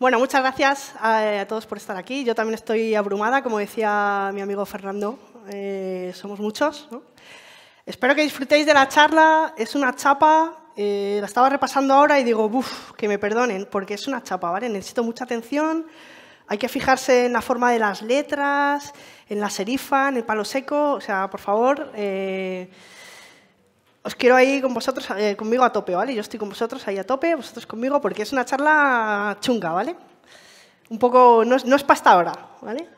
Bueno, muchas gracias a todos por estar aquí. Yo también estoy abrumada, como decía mi amigo Fernando. Somos muchos, ¿no? Espero que disfrutéis de la charla. Es una chapa. La estaba repasando ahora y digo, uff, que me perdonen, porque es una chapa, ¿vale? Necesito mucha atención. Hay que fijarse en la forma de las letras, en la serifa, en el palo seco. O sea, por favor, os quiero ahí con vosotros, conmigo a tope, ¿vale? Yo estoy con vosotros ahí a tope, vosotros conmigo, porque es una charla chunga, ¿vale? Un poco, no es para esta hora, ¿vale?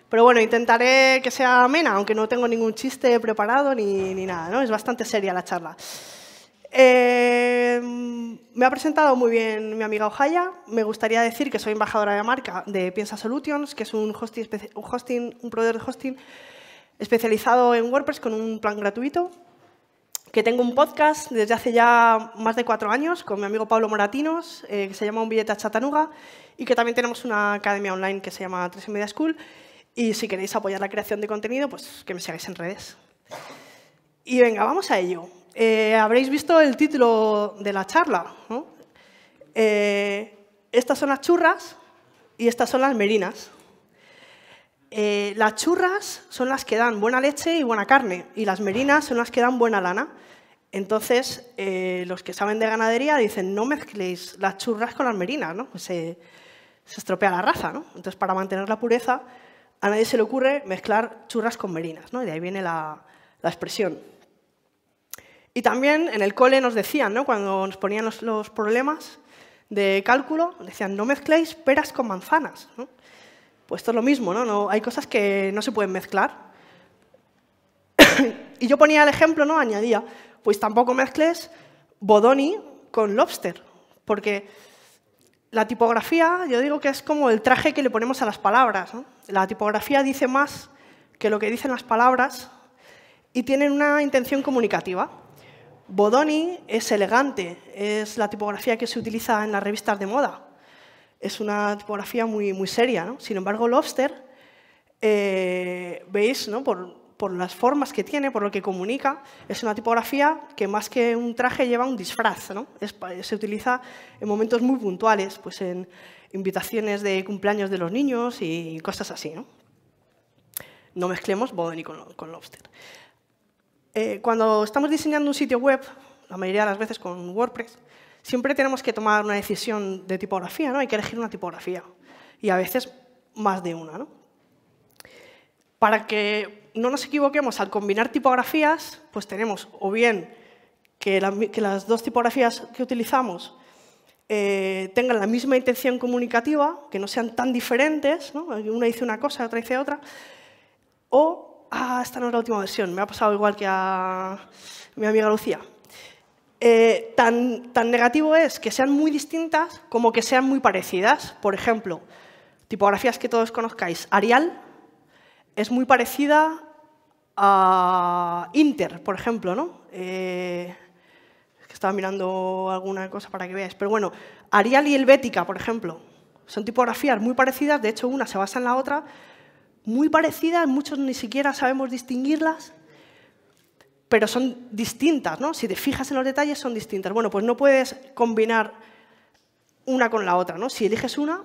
Pero bueno, intentaré que sea amena, aunque no tengo ningún chiste preparado ni nada, ¿no? Es bastante seria la charla. Me ha presentado muy bien mi amiga Ojaya. Me gustaría decir que soy embajadora de marca de Piensa Solutions, que es un proveedor de hosting especializado en WordPress con un plan gratuito. Que tengo un podcast desde hace ya más de 4 años con mi amigo Pablo Moratinos, que se llama Un billete a Chattanooga, y que también tenemos una academia online que se llama 3 Media School. Y si queréis apoyar la creación de contenido, pues que me sigáis en redes. Y venga, vamos a ello. Habréis visto el título de la charla, ¿no? Estas son las churras y estas son las merinas. Las churras son las que dan buena leche y buena carne, y las merinas son las que dan buena lana. Entonces, los que saben de ganadería dicen, no mezcléis las churras con las merinas, ¿no? Pues se estropea la raza, ¿no? Entonces, para mantener la pureza, a nadie se le ocurre mezclar churras con merinas, ¿no? Y de ahí viene la expresión. Y también en el cole nos decían, ¿no? Cuando nos ponían los problemas de cálculo, decían, no mezcléis peras con manzanas, ¿no? Pues esto es lo mismo, ¿no? Hay cosas que no se pueden mezclar. Y yo ponía el ejemplo, ¿no? Añadía, pues tampoco mezcles bodoni con lobster, porque la tipografía, yo digo que es como el traje que le ponemos a las palabras, ¿no? La tipografía dice más que lo que dicen las palabras y tienen una intención comunicativa. Bodoni es elegante, es la tipografía que se utiliza en las revistas de moda. Es una tipografía muy, muy seria, ¿no? Sin embargo, lobster, veis, ¿no? Por las formas que tiene, por lo que comunica, es una tipografía que más que un traje lleva un disfraz, ¿no? Se utiliza en momentos muy puntuales, pues en invitaciones de cumpleaños de los niños y cosas así, ¿no? No mezclemos bodoni con lobster. Cuando estamos diseñando un sitio web, la mayoría de las veces con WordPress, siempre tenemos que tomar una decisión de tipografía, ¿no? Hay que elegir una tipografía y a veces más de una, ¿no? Para que no nos equivoquemos al combinar tipografías, pues tenemos o bien que las dos tipografías que utilizamos tengan la misma intención comunicativa, que no sean tan diferentes, ¿no? Una dice una cosa, otra dice otra, o, esta no es la última versión, me ha pasado igual que a mi amiga Lucía. Tan negativo es que sean muy distintas como que sean muy parecidas. Por ejemplo, tipografías que todos conozcáis. Arial es muy parecida a Inter, por ejemplo, ¿no? Es que estaba mirando alguna cosa para que veáis. Pero bueno, Arial y Helvética, por ejemplo, son tipografías muy parecidas. De hecho, una se basa en la otra. Muy parecidas, muchos ni siquiera sabemos distinguirlas. Pero son distintas, ¿no? Si te fijas en los detalles, son distintas. Bueno, pues no puedes combinar una con la otra, ¿no? Si eliges una,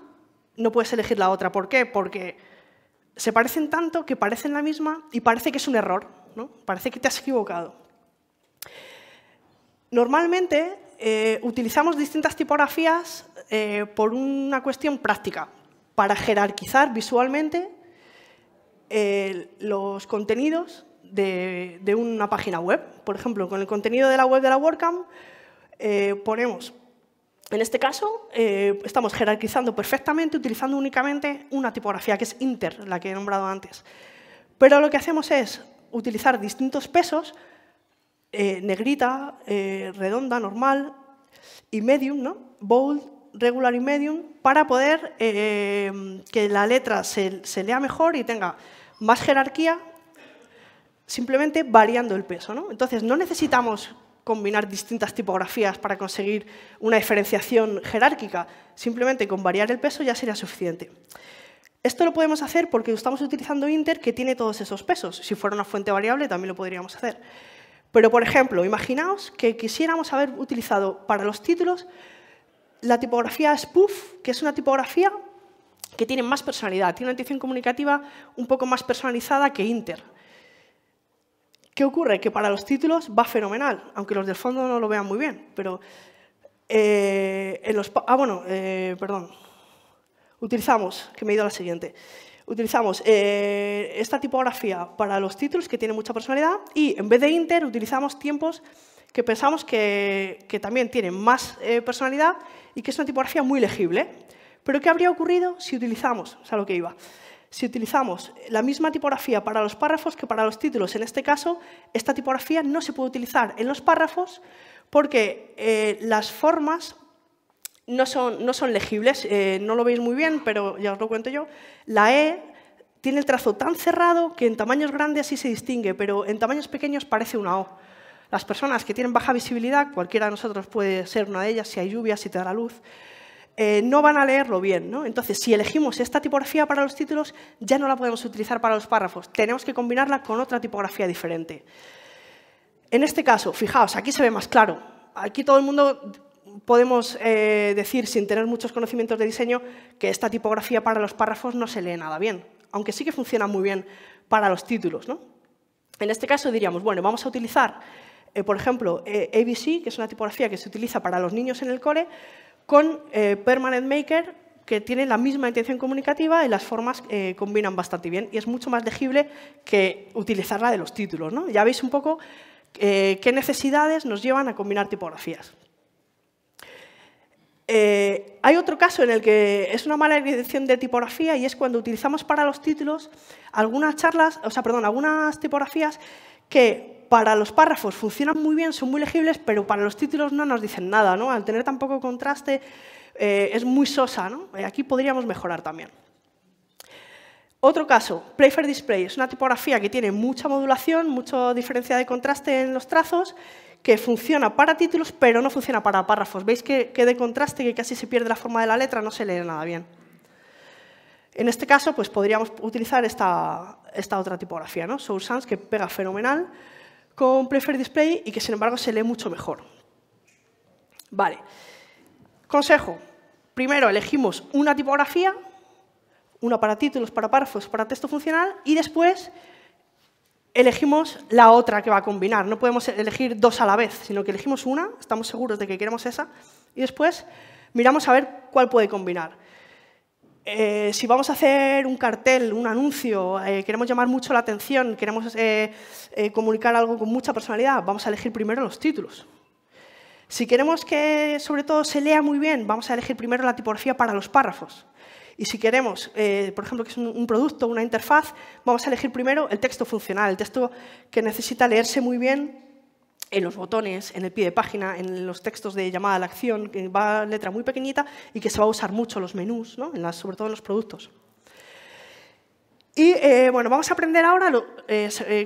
no puedes elegir la otra. ¿Por qué? Porque se parecen tanto que parecen la misma y parece que es un error, ¿no? Parece que te has equivocado. Normalmente utilizamos distintas tipografías por una cuestión práctica, para jerarquizar visualmente los contenidos de una página web. Por ejemplo, con el contenido de la web de la WordCamp ponemos, en este caso, estamos jerarquizando perfectamente utilizando únicamente una tipografía, que es Inter, la que he nombrado antes. Pero lo que hacemos es utilizar distintos pesos, negrita, redonda, normal y medium, ¿no? Bold, regular y medium, para poder que la letra se lea mejor y tenga más jerarquía, simplemente variando el peso, ¿no? Entonces, no necesitamos combinar distintas tipografías para conseguir una diferenciación jerárquica. Simplemente con variar el peso ya sería suficiente. Esto lo podemos hacer porque estamos utilizando Inter, que tiene todos esos pesos. Si fuera una fuente variable, también lo podríamos hacer. Pero, por ejemplo, imaginaos que quisiéramos haber utilizado para los títulos la tipografía Spoof, que es una tipografía que tiene más personalidad, tiene una intención comunicativa un poco más personalizada que Inter. ¿Qué ocurre? Que para los títulos va fenomenal, aunque los del fondo no lo vean muy bien, pero utilizamos, que me he ido a la siguiente, utilizamos esta tipografía para los títulos, que tiene mucha personalidad, y en vez de Inter utilizamos tiempos que pensamos que también tienen más personalidad y que es una tipografía muy legible. Pero ¿qué habría ocurrido si utilizamos, o sea, lo que iba, si utilizamos la misma tipografía para los párrafos que para los títulos? En este caso, esta tipografía no se puede utilizar en los párrafos porque las formas no son legibles. No lo veis muy bien, pero ya os lo cuento yo. La E tiene el trazo tan cerrado que en tamaños grandes sí se distingue, pero en tamaños pequeños parece una O. Las personas que tienen baja visibilidad, cualquiera de nosotros puede ser una de ellas, si hay lluvia, si te da la luz, no van a leerlo bien, ¿no? Entonces, si elegimos esta tipografía para los títulos, ya no la podemos utilizar para los párrafos. Tenemos que combinarla con otra tipografía diferente. En este caso, fijaos, aquí se ve más claro. Aquí todo el mundo podemos decir, sin tener muchos conocimientos de diseño, que esta tipografía para los párrafos no se lee nada bien, aunque sí que funciona muy bien para los títulos, ¿no? En este caso diríamos, bueno, vamos a utilizar, por ejemplo, ABC, que es una tipografía que se utiliza para los niños en el cole, con Permanent Maker, que tiene la misma intención comunicativa y las formas combinan bastante bien. Y es mucho más legible que utilizar la de los títulos, ¿no? Ya veis un poco qué necesidades nos llevan a combinar tipografías. Hay otro caso en el que es una mala elección de tipografía y es cuando utilizamos para los títulos algunas tipografías que para los párrafos funcionan muy bien, son muy legibles, pero para los títulos no nos dicen nada, ¿no? Al tener tan poco contraste es muy sosa, ¿no? Aquí podríamos mejorar también. Otro caso, Playfair Display, es una tipografía que tiene mucha modulación, mucha diferencia de contraste en los trazos, que funciona para títulos, pero no funciona para párrafos. ¿Veis que de contraste, que casi se pierde la forma de la letra, no se lee nada bien? En este caso, pues podríamos utilizar esta otra tipografía, ¿no? Source Sans, que pega fenomenal con Playfair Display y que, sin embargo, se lee mucho mejor. Vale. Consejo. Primero, elegimos una tipografía, una para títulos, para párrafos, para texto funcional, y después elegimos la otra que va a combinar. No podemos elegir dos a la vez, sino que elegimos una, estamos seguros de que queremos esa, y después miramos a ver cuál puede combinar. Si vamos a hacer un cartel, un anuncio, queremos llamar mucho la atención, queremos comunicar algo con mucha personalidad, vamos a elegir primero los títulos. Si queremos que, sobre todo, se lea muy bien, vamos a elegir primero la tipografía para los párrafos. Y si queremos, por ejemplo, que es un producto, una interfaz, vamos a elegir primero el texto funcional, el texto que necesita leerse muy bien en los botones, en el pie de página, en los textos de llamada a la acción, que va a letra muy pequeñita y que se va a usar mucho en los menús, ¿no? Sobre todo en los productos. Y bueno, vamos a aprender ahora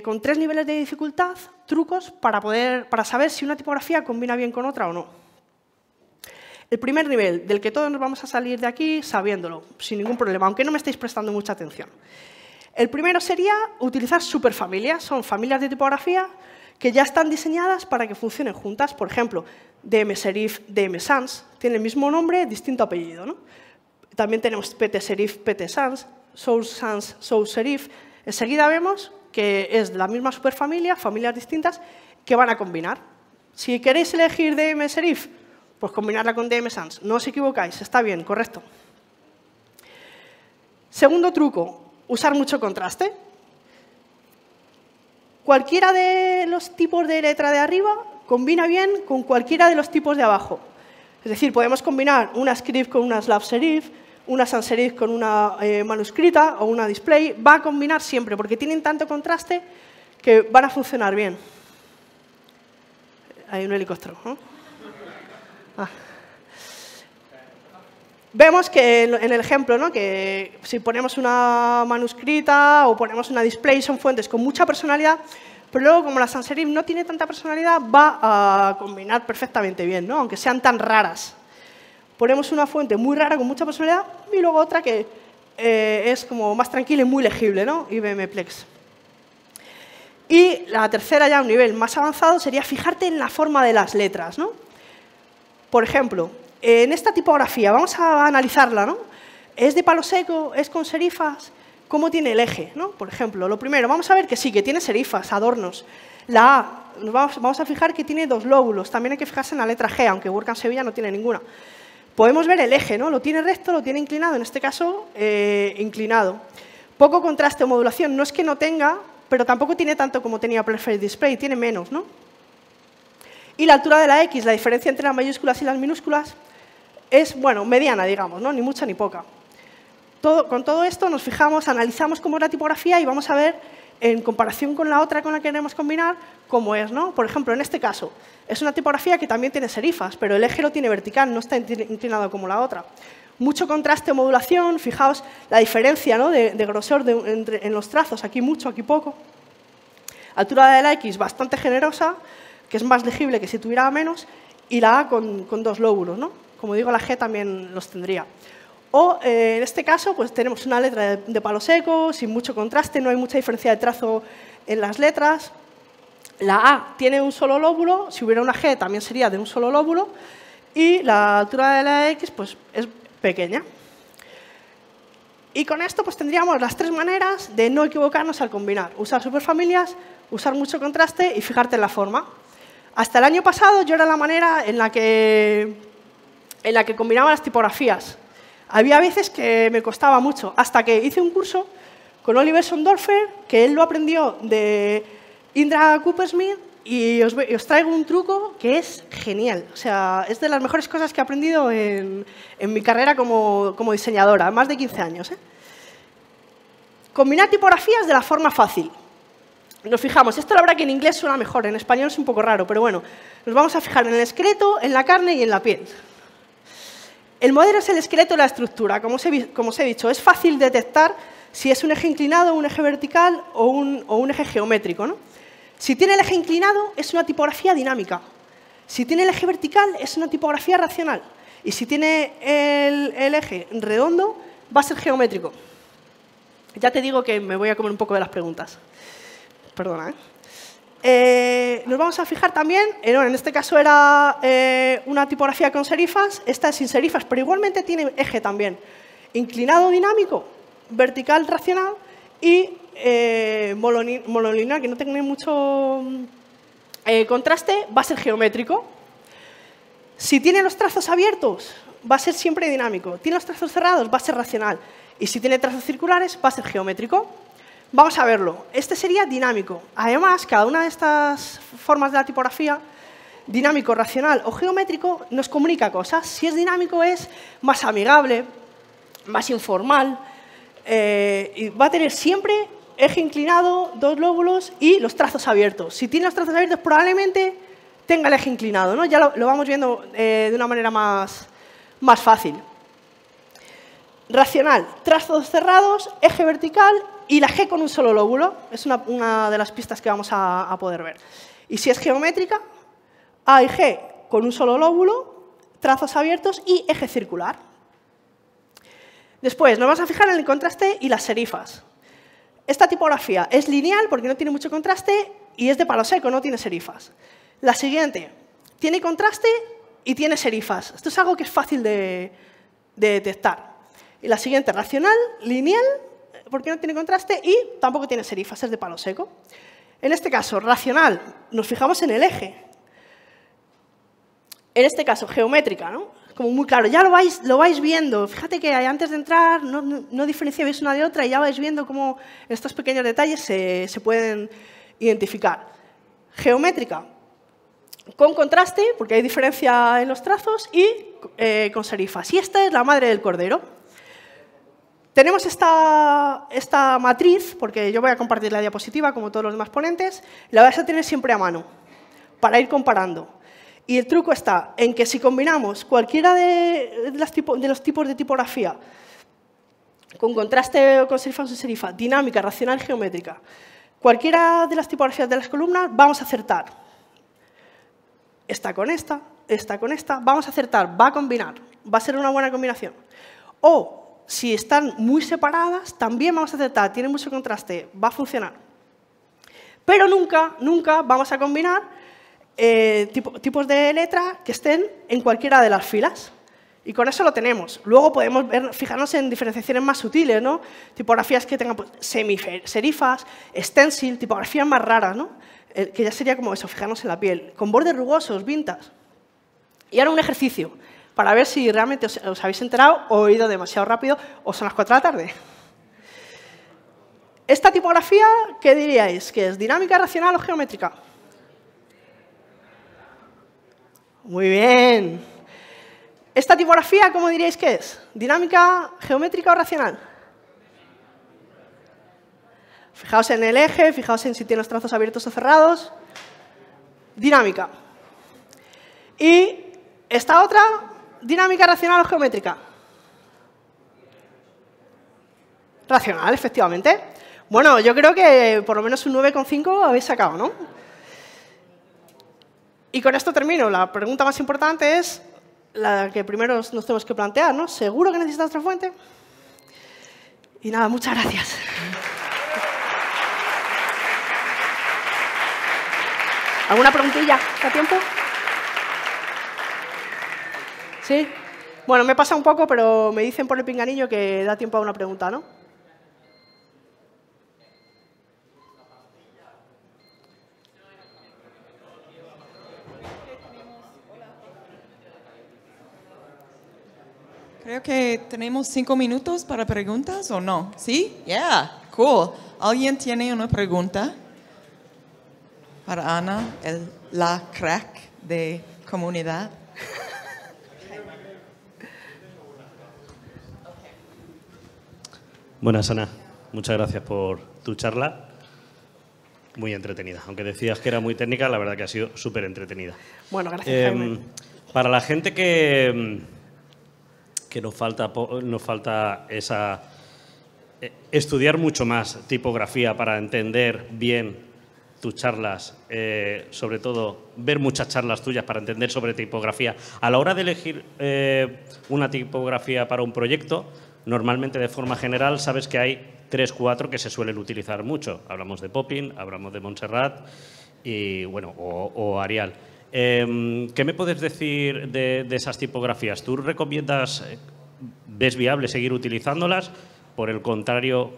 con 3 niveles de dificultad, trucos para saber si una tipografía combina bien con otra o no. El primer nivel, del que todos nos vamos a salir de aquí sabiéndolo, sin ningún problema, aunque no me estéis prestando mucha atención. El primero sería utilizar superfamilias. Son familias de tipografía que ya están diseñadas para que funcionen juntas. Por ejemplo, DM Serif, DM Sans, tienen el mismo nombre, distinto apellido, ¿no? También tenemos PT Serif, PT Sans, Source Sans, Source Serif. Enseguida vemos que es de la misma superfamilia, familias distintas, que van a combinar. Si queréis elegir DM Serif, pues combinarla con DM Sans. No os equivocáis, está bien, correcto. Segundo truco, usar mucho contraste. Cualquiera de los tipos de letra de arriba combina bien con cualquiera de los tipos de abajo. Es decir, podemos combinar una script con una slab serif, una sans serif con una manuscrita o una display. Va a combinar siempre, porque tienen tanto contraste que van a funcionar bien. Hay un helicóptero, ¿no? Vemos que en el ejemplo, ¿no? Que si ponemos una manuscrita o ponemos una display son fuentes con mucha personalidad, pero luego como la sans serif no tiene tanta personalidad, va a combinar perfectamente bien, ¿no? Aunque sean tan raras. Ponemos una fuente muy rara con mucha personalidad y luego otra que es como más tranquila y muy legible, ¿no? IBM Plex. Y la tercera, ya a un nivel más avanzado, sería fijarte en la forma de las letras, ¿no? Por ejemplo, En esta tipografía, vamos a analizarla, ¿no? ¿Es de palo seco? ¿Es con serifas? ¿Cómo tiene el eje, ¿no? Por ejemplo, lo primero, vamos a ver que sí, que tiene serifas, adornos. La A, vamos a fijar que tiene 2 lóbulos. También hay que fijarse en la letra G, aunque WordCamp Sevilla no tiene ninguna. Podemos ver el eje, ¿no? Lo tiene recto, lo tiene inclinado, en este caso, inclinado. Poco contraste o modulación, no es que no tenga, pero tampoco tiene tanto como tenía Preferred Display, tiene menos, ¿no? Y la altura de la X, la diferencia entre las mayúsculas y las minúsculas, es, bueno, mediana, digamos, ¿no? Ni mucha ni poca. Con todo esto nos fijamos, analizamos cómo es la tipografía y vamos a ver, en comparación con la otra con la que queremos combinar, cómo es, ¿no? Por ejemplo, en este caso, es una tipografía que también tiene serifas, pero el eje lo tiene vertical, no está inclinado como la otra. Mucho contraste o modulación, fijaos la diferencia, ¿no? de grosor en los trazos, aquí mucho, aquí poco. Altura de la X bastante generosa, que es más legible que si tuviera menos, y la A con 2 lóbulos, ¿no? Como digo, la G también los tendría. O, en este caso, pues tenemos una letra de palo seco, sin mucho contraste, no hay mucha diferencia de trazo en las letras. La A tiene un solo lóbulo, si hubiera una G también sería de un solo lóbulo, y la altura de la X pues, es pequeña. Y con esto pues, tendríamos las 3 maneras de no equivocarnos al combinar. Usar superfamilias, usar mucho contraste y fijarte en la forma. Hasta el año pasado yo era la manera en la que combinaba las tipografías. Había veces que me costaba mucho, hasta que hice un curso con Oliver Sondorfer, que él lo aprendió de Indra Coopersmith, y os traigo un truco que es genial. O sea, es de las mejores cosas que he aprendido en mi carrera como diseñadora, más de 15 años. Combinar tipografías de la forma fácil. Nos fijamos, esto la verdad que en inglés suena mejor, en español es un poco raro, pero bueno, nos vamos a fijar en el esqueleto, en la carne y en la piel. El modelo es el esqueleto de la estructura. Como os he dicho, es fácil detectar si es un eje inclinado, un eje vertical o un eje geométrico, ¿no? Si tiene el eje inclinado, es una tipografía dinámica. Si tiene el eje vertical, es una tipografía racional. Y si tiene el eje redondo, va a ser geométrico. Ya te digo que me voy a comer un poco de las preguntas. Perdona, nos vamos a fijar también, en este caso era una tipografía con serifas, esta es sin serifas, pero igualmente tiene eje también. Inclinado dinámico, vertical racional y monolineal, que no tiene mucho contraste, va a ser geométrico. Si tiene los trazos abiertos, va a ser siempre dinámico. Tiene los trazos cerrados, va a ser racional. Y si tiene trazos circulares, va a ser geométrico. Vamos a verlo. Este sería dinámico. Además, cada una de estas formas de la tipografía, dinámico, racional o geométrico, nos comunica cosas. Si es dinámico, es más amigable, más informal, y va a tener siempre eje inclinado, 2 lóbulos y los trazos abiertos. Si tiene los trazos abiertos, probablemente tenga el eje inclinado, ¿no? Ya lo vamos viendo de una manera más fácil. Racional, trazos cerrados, eje vertical y la G con un solo lóbulo. Es una de las pistas que vamos a poder ver. Y si es geométrica, A y G con un solo lóbulo, trazos abiertos y eje circular. Después, nos vamos a fijar en el contraste y las serifas. Esta tipografía es lineal porque no tiene mucho contraste y es de palo seco, no tiene serifas. La siguiente, tiene contraste y tiene serifas. Esto es algo que es fácil de detectar. Y la siguiente, racional, lineal, porque no tiene contraste y tampoco tiene serifas, es de palo seco. En este caso, racional, nos fijamos en el eje. En este caso, geométrica, ¿no? Como muy claro, ya lo vais viendo. Fíjate que antes de entrar no diferenciáis una de otra y ya vais viendo cómo estos pequeños detalles se pueden identificar. Geométrica, con contraste, porque hay diferencia en los trazos, y con serifas. Y esta es la madre del cordero. Tenemos esta matriz, porque yo voy a compartir la diapositiva, como todos los demás ponentes, la vais a tener siempre a mano, para ir comparando. Y el truco está en que si combinamos cualquiera de los tipos de tipografía, con contraste o con serifa o sin serifa, dinámica, racional, geométrica, cualquiera de las tipografías de las columnas, vamos a acertar. Esta con esta, vamos a acertar, va a combinar, va a ser una buena combinación. O, si están muy separadas, también vamos a acertar, tiene mucho contraste, va a funcionar. Pero nunca vamos a combinar tipos de letra que estén en cualquiera de las filas. Y con eso lo tenemos. Luego podemos fijarnos en diferenciaciones más sutiles, ¿no? Tipografías que tengan pues, semiserifas, stencil, tipografías más raras, ¿no? Que ya sería como eso, fijarnos en la piel. Con bordes rugosos, vintage. Y ahora un ejercicio para ver si realmente os habéis enterado o he ido demasiado rápido o son las 4 de la tarde. Esta tipografía, ¿qué diríais? ¿Que es dinámica, racional o geométrica? Muy bien. ¿Esta tipografía, cómo diríais que es? ¿Dinámica, geométrica o racional? Fijaos en el eje, fijaos en si tiene los trazos abiertos o cerrados. Dinámica. Y esta otra, dinámica, racional o geométrica. Racional, efectivamente. Bueno, yo creo que por lo menos un 9,5 habéis sacado, ¿no? Y con esto termino. La pregunta más importante es la que primero nos tenemos que plantear, ¿no? ¿Seguro que necesitas otra fuente? Y nada, muchas gracias. ¿Alguna preguntilla? ¿Da tiempo? ¿Sí? Bueno, me pasa un poco, pero me dicen por el pinganillo que da tiempo a una pregunta, ¿no? Creo que tenemos 5 minutos para preguntas, ¿o no? ¿Sí? Yeah, cool. ¿Alguien tiene una pregunta para Ana, la crack de comunidad? Buenas, Ana. Muchas gracias por tu charla. Muy entretenida. Aunque decías que era muy técnica, la verdad que ha sido súper entretenida. Bueno, gracias, Jaime. Para la gente que nos falta esa estudiar mucho más tipografía para entender bien tus charlas, sobre todo ver muchas charlas tuyas para entender sobre tipografía. A la hora de elegir una tipografía para un proyecto, normalmente de forma general sabes que hay 3, 4 que se suelen utilizar mucho. Hablamos de Poppin, hablamos de Montserrat y, bueno, o Arial. ¿Qué me puedes decir de esas tipografías? ¿Tú recomiendas, ves viable seguir utilizándolas? Por el contrario,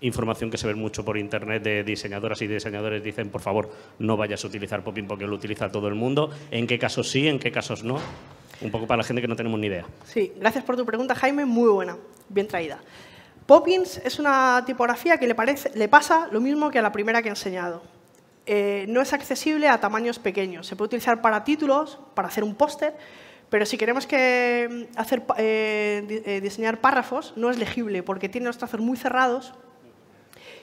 información que se ve mucho por internet de diseñadoras y diseñadores dicen, por favor, no vayas a utilizar Poppin porque lo utiliza todo el mundo. ¿En qué casos sí, en qué casos no? Un poco para la gente que no tenemos ni idea. Sí, gracias por tu pregunta, Jaime. Muy buena, bien traída. Poppins es una tipografía que le pasa lo mismo que a la primera que he enseñado. No es accesible a tamaños pequeños. Se puede utilizar para títulos, para hacer un póster, pero si queremos diseñar párrafos, no es legible porque tiene los trazos muy cerrados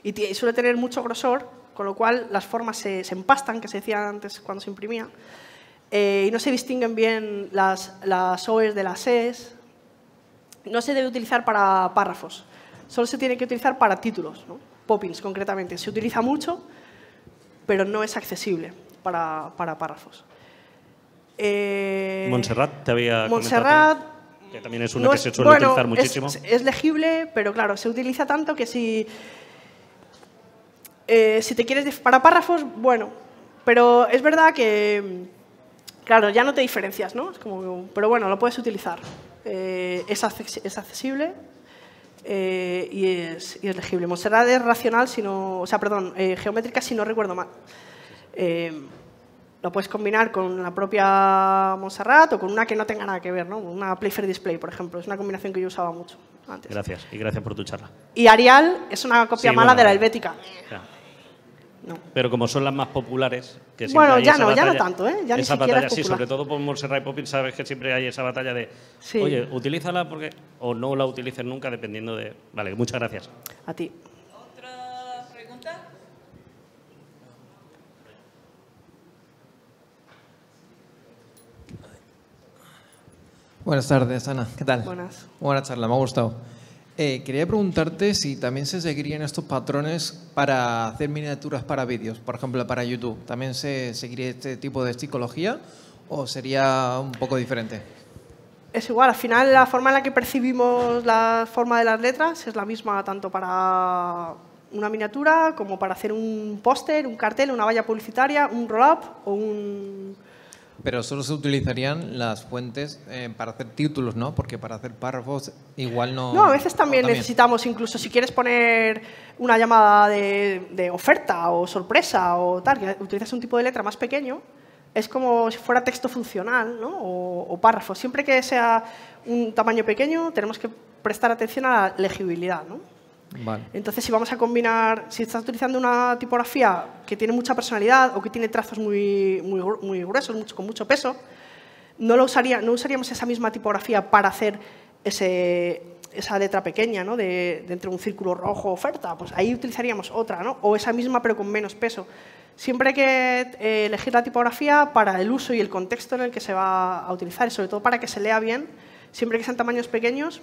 y suele tener mucho grosor, con lo cual las formas se empastan, que se decía antes cuando se imprimía, y no se distinguen bien las OEs de las ES. No se debe utilizar para párrafos, solo se tiene que utilizar para títulos, ¿no? Poppins, concretamente. Se utiliza mucho, pero no es accesible para párrafos. Montserrat te había Montserrat, comentado que también es una que se suele utilizar muchísimo. Es legible, pero claro, se utiliza tanto que si te quieres para párrafos, bueno, pero es verdad que, claro, ya no te diferencias, ¿no? Es como, pero bueno, lo puedes utilizar. Es accesible. Y es legible. Montserrat es racional, geométrica, si no recuerdo mal. Lo puedes combinar con la propia Montserrat o con una que no tenga nada que ver, ¿no? Una Playfair Display, por ejemplo. Es una combinación que yo usaba mucho antes. Gracias, y gracias por tu charla. Y Arial es una copia mala de la helvética. No. Pero como son las más populares, que bueno, ya no tanto, ¿eh? Ya esa ni siquiera batalla, es popular. sí, sobre todo por Montserrat y Poppin, sabes que siempre hay esa batalla de, sí, oye, utilízala porque o no la utilices nunca, dependiendo de... Vale, muchas gracias. A ti. ¿Otra pregunta? Buenas tardes, Ana. ¿Qué tal? Buenas. Buena charla, me ha gustado. Quería preguntarte si también se seguirían estos patrones para hacer miniaturas para vídeos, por ejemplo, para YouTube. ¿También se seguiría este tipo de psicología o sería un poco diferente? Es igual, al final la forma en la que percibimos la forma de las letras es la misma tanto para una miniatura como para hacer un póster, un cartel, una valla publicitaria, un roll-up o Pero solo se utilizarían las fuentes para hacer títulos, ¿no? Porque para hacer párrafos igual no... No, a veces también necesitamos, incluso si quieres poner una llamada de oferta o sorpresa o tal, que utilizas un tipo de letra más pequeño, es como si fuera texto funcional, ¿no? O párrafo. Siempre que sea un tamaño pequeño, tenemos que prestar atención a la legibilidad, ¿no? Vale. Entonces, si vamos a combinar, si estás utilizando una tipografía que tiene mucha personalidad o que tiene trazos muy gruesos, con mucho peso, no usaríamos esa misma tipografía para hacer esa letra pequeña, ¿no? Dentro de un círculo rojo, oferta. Pues ahí utilizaríamos otra, ¿no? O esa misma, pero con menos peso. Siempre hay que elegir la tipografía para el uso y el contexto en el que se va a utilizar, y sobre todo para que se lea bien. Siempre que sean tamaños pequeños,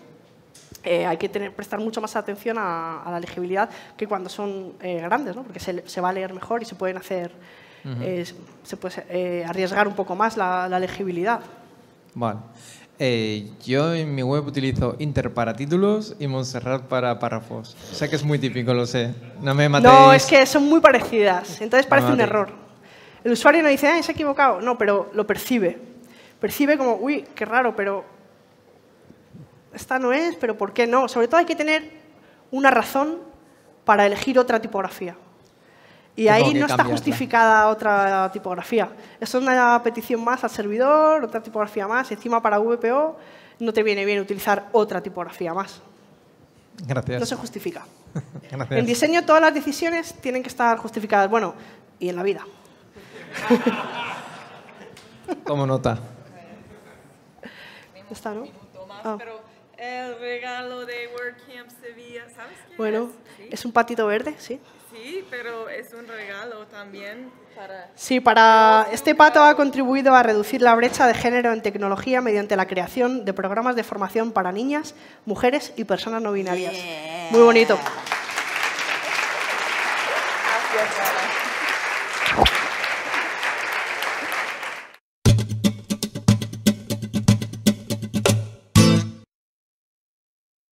hay que prestar mucho más atención a la legibilidad que cuando son grandes, ¿no? Porque se va a leer mejor y se pueden hacer, se puede arriesgar un poco más la legibilidad. Vale. Yo en mi web utilizo Inter para títulos y Montserrat para párrafos. Sé que es muy típico, lo sé. No me matéis. No, es que son muy parecidas, entonces parece un error. El usuario no dice, ¡ay, se ha equivocado! No, pero lo percibe. Percibe como, uy, qué raro, pero esta no es, pero ¿por qué no? Sobre todo hay que tener una razón para elegir otra tipografía. Y ahí no está justificada otra tipografía. Es una petición más al servidor, otra tipografía más, y encima para VPO no te viene bien utilizar otra tipografía más. Gracias. No se justifica. Gracias. En diseño todas las decisiones tienen que estar justificadas. Bueno, y en la vida. Tomo nota. Está, ¿no? Pero el regalo de WordCamp Sevilla, ¿sabes qué Bueno, es? ¿Sí? es un patito verde, sí. Sí, pero es un regalo también para... Sí, este pato ha contribuido a reducir la brecha de género en tecnología mediante la creación de programas de formación para niñas, mujeres y personas no binarias. Muy bonito. Gracias, Ana.